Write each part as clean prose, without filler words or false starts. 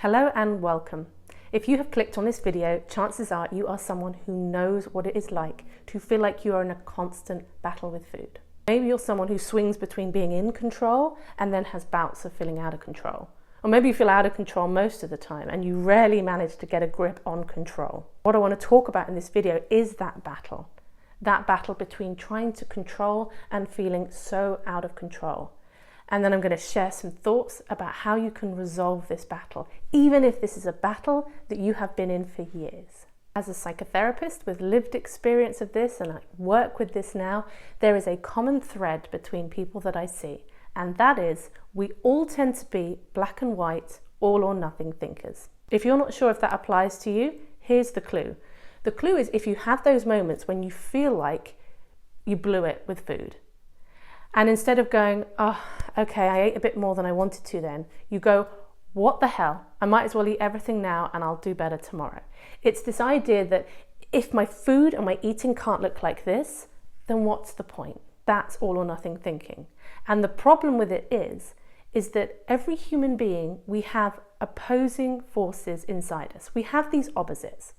Hello and welcome. If you have clicked on this video, chances are you are someone who knows what it is like to feel like you are in a constant battle with food. Maybe you're someone who swings between being in control and then has bouts of feeling out of control. Or maybe you feel out of control most of the time and you rarely manage to get a grip on control. What I want to talk about in this video is that battle between trying to control and feeling so out of control. And then I'm going to share some thoughts about how you can resolve this battle, even if this is a battle that you have been in for years. As a psychotherapist with lived experience of this, and I work with this now, there is a common thread between people that I see, and that is we all tend to be black and white, all or nothing thinkers. If you're not sure if that applies to you, here's the clue. The clue is if you have those moments when you feel like you blew it with food, and instead of going, oh, okay, I ate a bit more than I wanted to then, you go, what the hell? I might as well eat everything now and I'll do better tomorrow. It's this idea that if my food and my eating can't look like this, then what's the point? That's all or nothing thinking. And the problem with it is that every human being, we have opposing forces inside us. We have these opposites.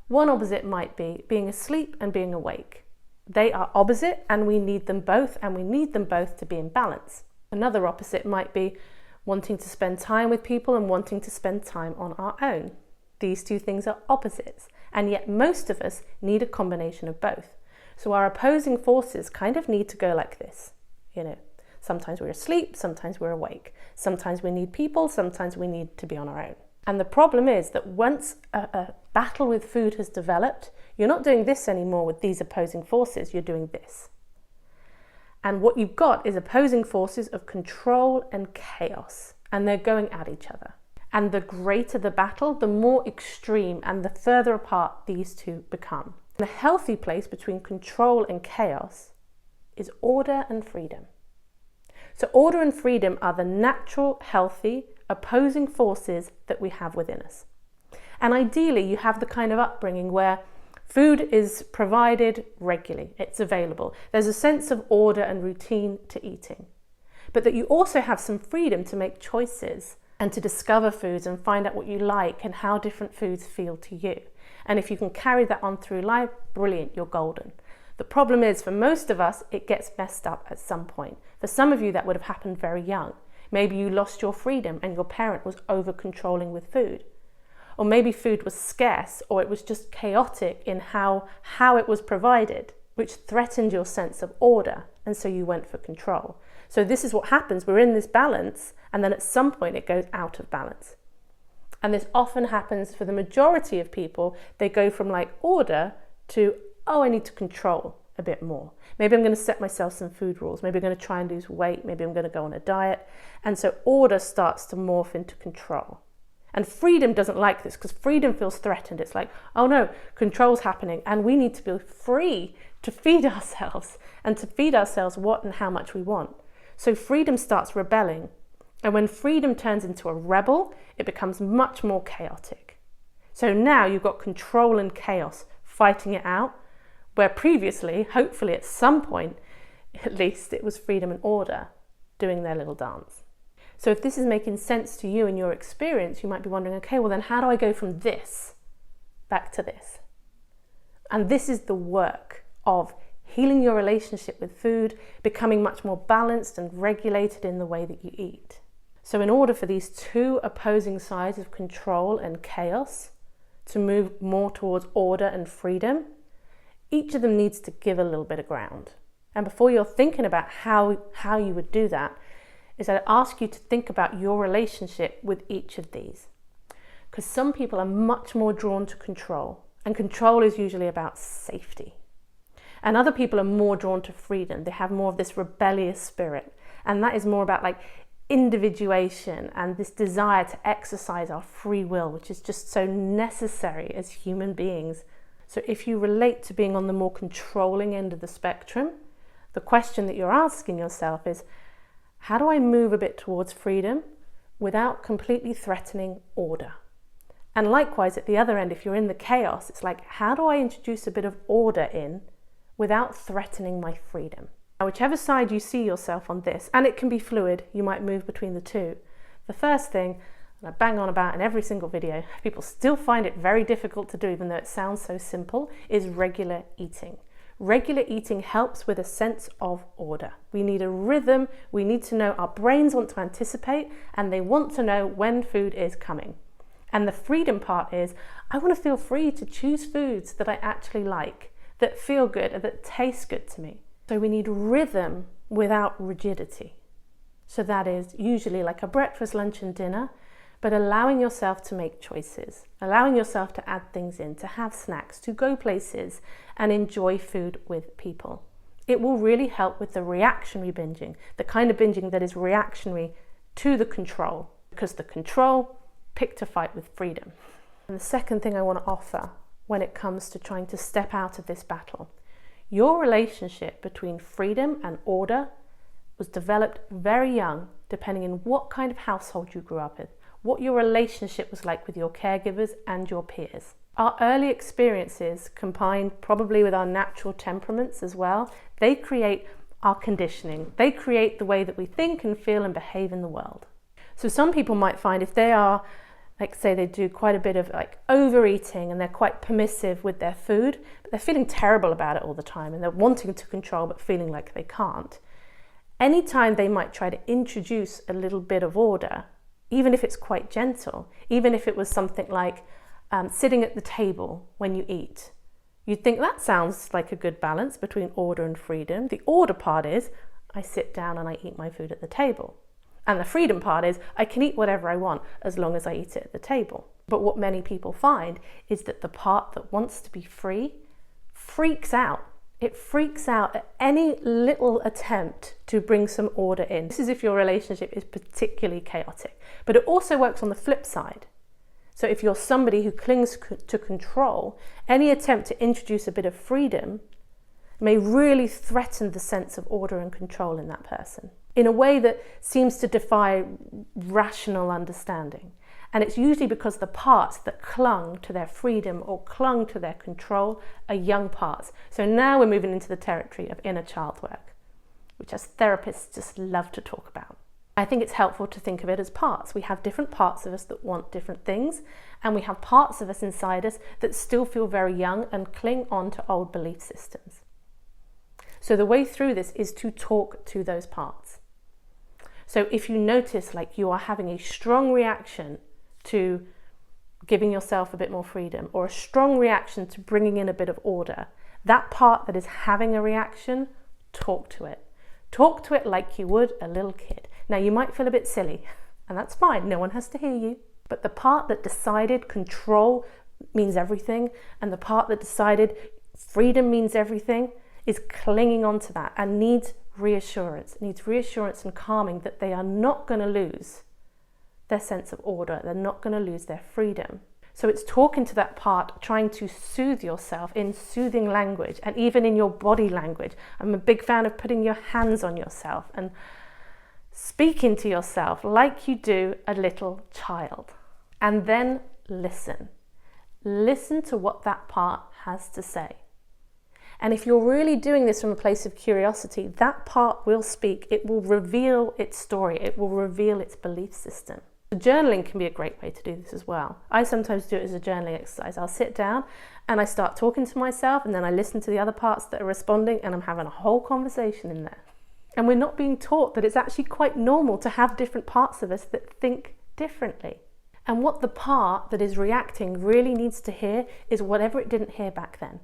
One opposite might be being asleep and being awake. They are opposite and we need them both, and we need them both to be in balance. Another opposite might be wanting to spend time with people and wanting to spend time on our own. These two things are opposites, and yet most of us need a combination of both. So our opposing forces kind of need to go like this. Sometimes we're asleep, sometimes we're awake. Sometimes we need people, sometimes we need to be on our own. And the problem is that once a battle with food has developed, you're not doing this anymore with these opposing forces, you're doing this. And what you've got is opposing forces of control and chaos, and they're going at each other. And the greater the battle, the more extreme and the further apart these two become. The healthy place between control and chaos is order and freedom. So order and freedom are the natural, healthy, opposing forces that we have within us. And ideally, you have the kind of upbringing where food is provided regularly, it's available. There's a sense of order and routine to eating, but that you also have some freedom to make choices and to discover foods and find out what you like and how different foods feel to you. And if you can carry that on through life, brilliant, you're golden. The problem is, for most of us, it gets messed up at some point. For some of you, that would have happened very young. Maybe you lost your freedom and your parent was over-controlling with food. Or maybe food was scarce, or it was just chaotic in how it was provided, which threatened your sense of order, and so you went for control. So this is what happens. We're in this balance, and then at some point it goes out of balance. And this often happens for the majority of people. They go from like order to, oh, I need to control a bit more. Maybe I'm going to set myself some food rules. Maybe I'm going to try and lose weight. Maybe I'm going to go on a diet. And so order starts to morph into control. And freedom doesn't like this, because freedom feels threatened. It's like, oh no, control's happening and we need to be free to feed ourselves, and to feed ourselves what and how much we want. So freedom starts rebelling. And when freedom turns into a rebel, it becomes much more chaotic. So now you've got control and chaos fighting it out, where previously, hopefully at some point, at least, it was freedom and order doing their little dance. So if this is making sense to you in your experience, you might be wondering, okay, well then how do I go from this back to this? And this is the work of healing your relationship with food, becoming much more balanced and regulated in the way that you eat. So in order for these two opposing sides of control and chaos to move more towards order and freedom, each of them needs to give a little bit of ground. And before you're thinking about how you would do that, is I'd ask you to think about your relationship with each of these. Because some people are much more drawn to control, and control is usually about safety. And other people are more drawn to freedom. They have more of this rebellious spirit, and that is more about like individuation and this desire to exercise our free will, which is just so necessary as human beings. So if you relate to being on the more controlling end of the spectrum, the question that you're asking yourself is, how do I move a bit towards freedom without completely threatening order? And likewise, at the other end, if you're in the chaos, it's like, how do I introduce a bit of order in without threatening my freedom? Now, whichever side you see yourself on this, and it can be fluid, you might move between the two. The first thing, and I bang on about in every single video, people still find it very difficult to do even though it sounds so simple, is regular eating. Regular eating helps with a sense of order. We need a rhythm, we need to know, our brains want to anticipate and they want to know when food is coming. And the freedom part is, I want to feel free to choose foods that I actually like, that feel good, and that taste good to me. So we need rhythm without rigidity. So that is usually like a breakfast, lunch and dinner, but allowing yourself to make choices, allowing yourself to add things in, to have snacks, to go places and enjoy food with people. It will really help with the reactionary binging, the kind of binging that is reactionary to the control, because the control picked a fight with freedom. And the second thing I want to offer when it comes to trying to step out of this battle, your relationship between freedom and order was developed very young, depending on what kind of household you grew up in, what your relationship was like with your caregivers and your peers. Our early experiences, combined probably with our natural temperaments as well, they create our conditioning. They create the way that we think and feel and behave in the world. So some people might find if they are, like say they do quite a bit of like overeating and they're quite permissive with their food, but they're feeling terrible about it all the time and they're wanting to control but feeling like they can't. Anytime they might try to introduce a little bit of order, even if it's quite gentle, even if it was something like sitting at the table when you eat, you'd think that sounds like a good balance between order and freedom. The order part is I sit down and I eat my food at the table. And the freedom part is I can eat whatever I want as long as I eat it at the table. But what many people find is that the part that wants to be free freaks out. It freaks out at any little attempt to bring some order in. This is if your relationship is particularly chaotic. But it also works on the flip side. So if you're somebody who clings to control, any attempt to introduce a bit of freedom may really threaten the sense of order and control in that person in a way that seems to defy rational understanding. And it's usually because the parts that clung to their freedom or clung to their control are young parts. So now we're moving into the territory of inner child work, which as therapists just love to talk about. I think it's helpful to think of it as parts. We have different parts of us that want different things, and we have parts of us inside us that still feel very young and cling on to old belief systems. So the way through this is to talk to those parts. So if you notice like you are having a strong reaction to giving yourself a bit more freedom, or a strong reaction to bringing in a bit of order, that part that is having a reaction, talk to it. Talk to it like you would a little kid. Now you might feel a bit silly, and that's fine, no one has to hear you. But the part that decided control means everything, and the part that decided freedom means everything, is clinging on to that and needs reassurance and calming that they are not going to lose their sense of order, they're not going to lose their freedom. So it's talking to that part, trying to soothe yourself in soothing language and even in your body language. I'm a big fan of putting your hands on yourself and speaking to yourself like you do a little child. And then listen. Listen to what that part has to say. And if you're really doing this from a place of curiosity, that part will speak. It will reveal its story. It will reveal its belief system. Journaling can be a great way to do this as well. I sometimes do it as a journaling exercise. I'll sit down and I start talking to myself, and then I listen to the other parts that are responding, and I'm having a whole conversation in there. And we're not being taught that it's actually quite normal to have different parts of us that think differently. And what the part that is reacting really needs to hear is whatever it didn't hear back then.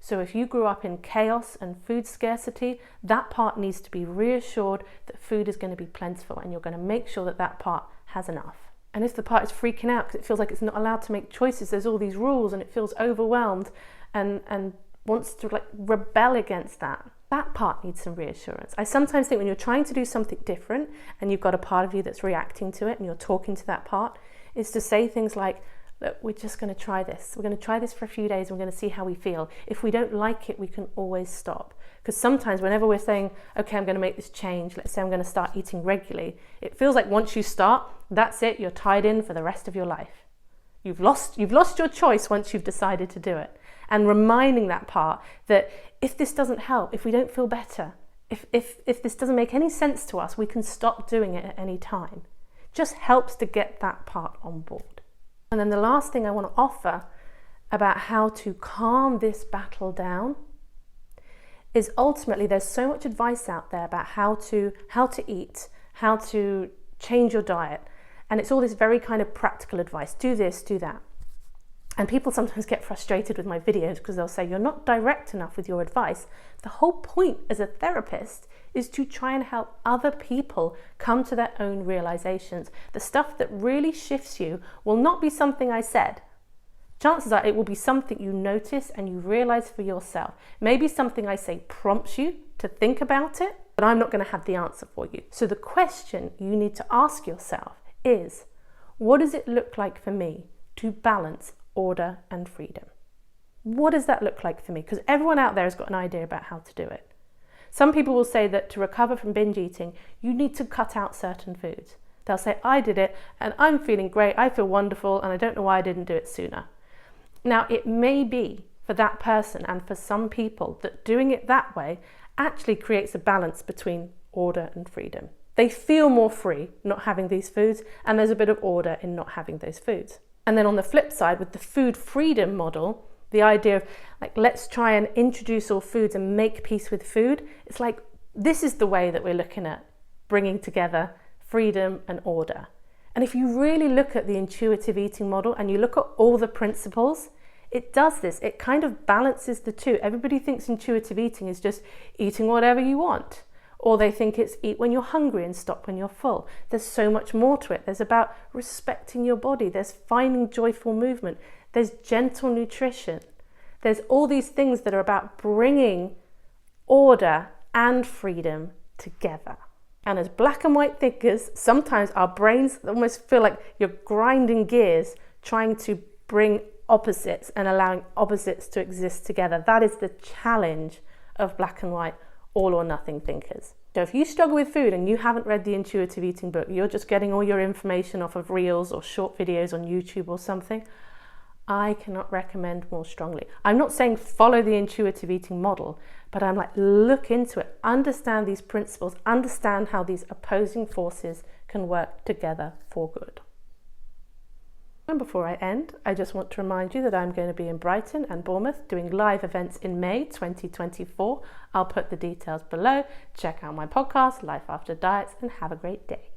So if you grew up in chaos and food scarcity, that part needs to be reassured that food is going to be plentiful, and you're going to make sure that that part has enough. And if the part is freaking out because it feels like it's not allowed to make choices, there's all these rules, and it feels overwhelmed and wants to like rebel against that, that part needs some reassurance. I sometimes think when you're trying to do something different and you've got a part of you that's reacting to it and you're talking to that part, is to say things like, look, we're just going to try this. We're going to try this for a few days and we're going to see how we feel. If we don't like it, we can always stop. Because sometimes whenever we're saying, okay, I'm going to make this change, let's say I'm going to start eating regularly, it feels like once you start, that's it, you're tied in for the rest of your life. You've lost your choice once you've decided to do it. And reminding that part that if this doesn't help, if we don't feel better, if this doesn't make any sense to us, we can stop doing it at any time. just helps to get that part on board. And then the last thing I want to offer about how to calm this battle down is ultimately there's so much advice out there about how to eat, how to change your diet. And it's all this very kind of practical advice. Do this, do that. And people sometimes get frustrated with my videos because they'll say, you're not direct enough with your advice. The whole point as a therapist is to try and help other people come to their own realizations. The stuff that really shifts you will not be something I said. Chances are it will be something you notice and you realize for yourself. Maybe something I say prompts you to think about it, but I'm not going to have the answer for you. So the question you need to ask yourself is, what does it look like for me to balance order and freedom? What does that look like for me? Because everyone out there has got an idea about how to do it. Some people will say that to recover from binge eating, you need to cut out certain foods. They'll say, I did it and I'm feeling great, I feel wonderful, and I don't know why I didn't do it sooner. Now, it may be for that person and for some people that doing it that way actually creates a balance between order and freedom. They feel more free not having these foods, and there's a bit of order in not having those foods. And then on the flip side, with the food freedom model, the idea of like, let's try and introduce all foods and make peace with food. It's like, this is the way that we're looking at bringing together freedom and order. And if you really look at the intuitive eating model and you look at all the principles, it does this. It kind of balances the two. Everybody thinks intuitive eating is just eating whatever you want. Or they think it's eat when you're hungry and stop when you're full. There's so much more to it. There's about respecting your body. There's finding joyful movement. There's gentle nutrition. There's all these things that are about bringing order and freedom together. And as black and white thinkers, sometimes our brains almost feel like you're grinding gears, trying to bring opposites and allowing opposites to exist together. That is the challenge of black and white, all or nothing thinkers. So if you struggle with food and you haven't read the intuitive eating book, you're just getting all your information off of reels or short videos on YouTube or something, I cannot recommend more strongly. I'm not saying follow the intuitive eating model, but I'm like, look into it, understand these principles, understand how these opposing forces can work together for good. And before I end, I just want to remind you that I'm going to be in Brighton and Bournemouth doing live events in May 2024. I'll put the details below. Check out my podcast, Life After Diets, and have a great day.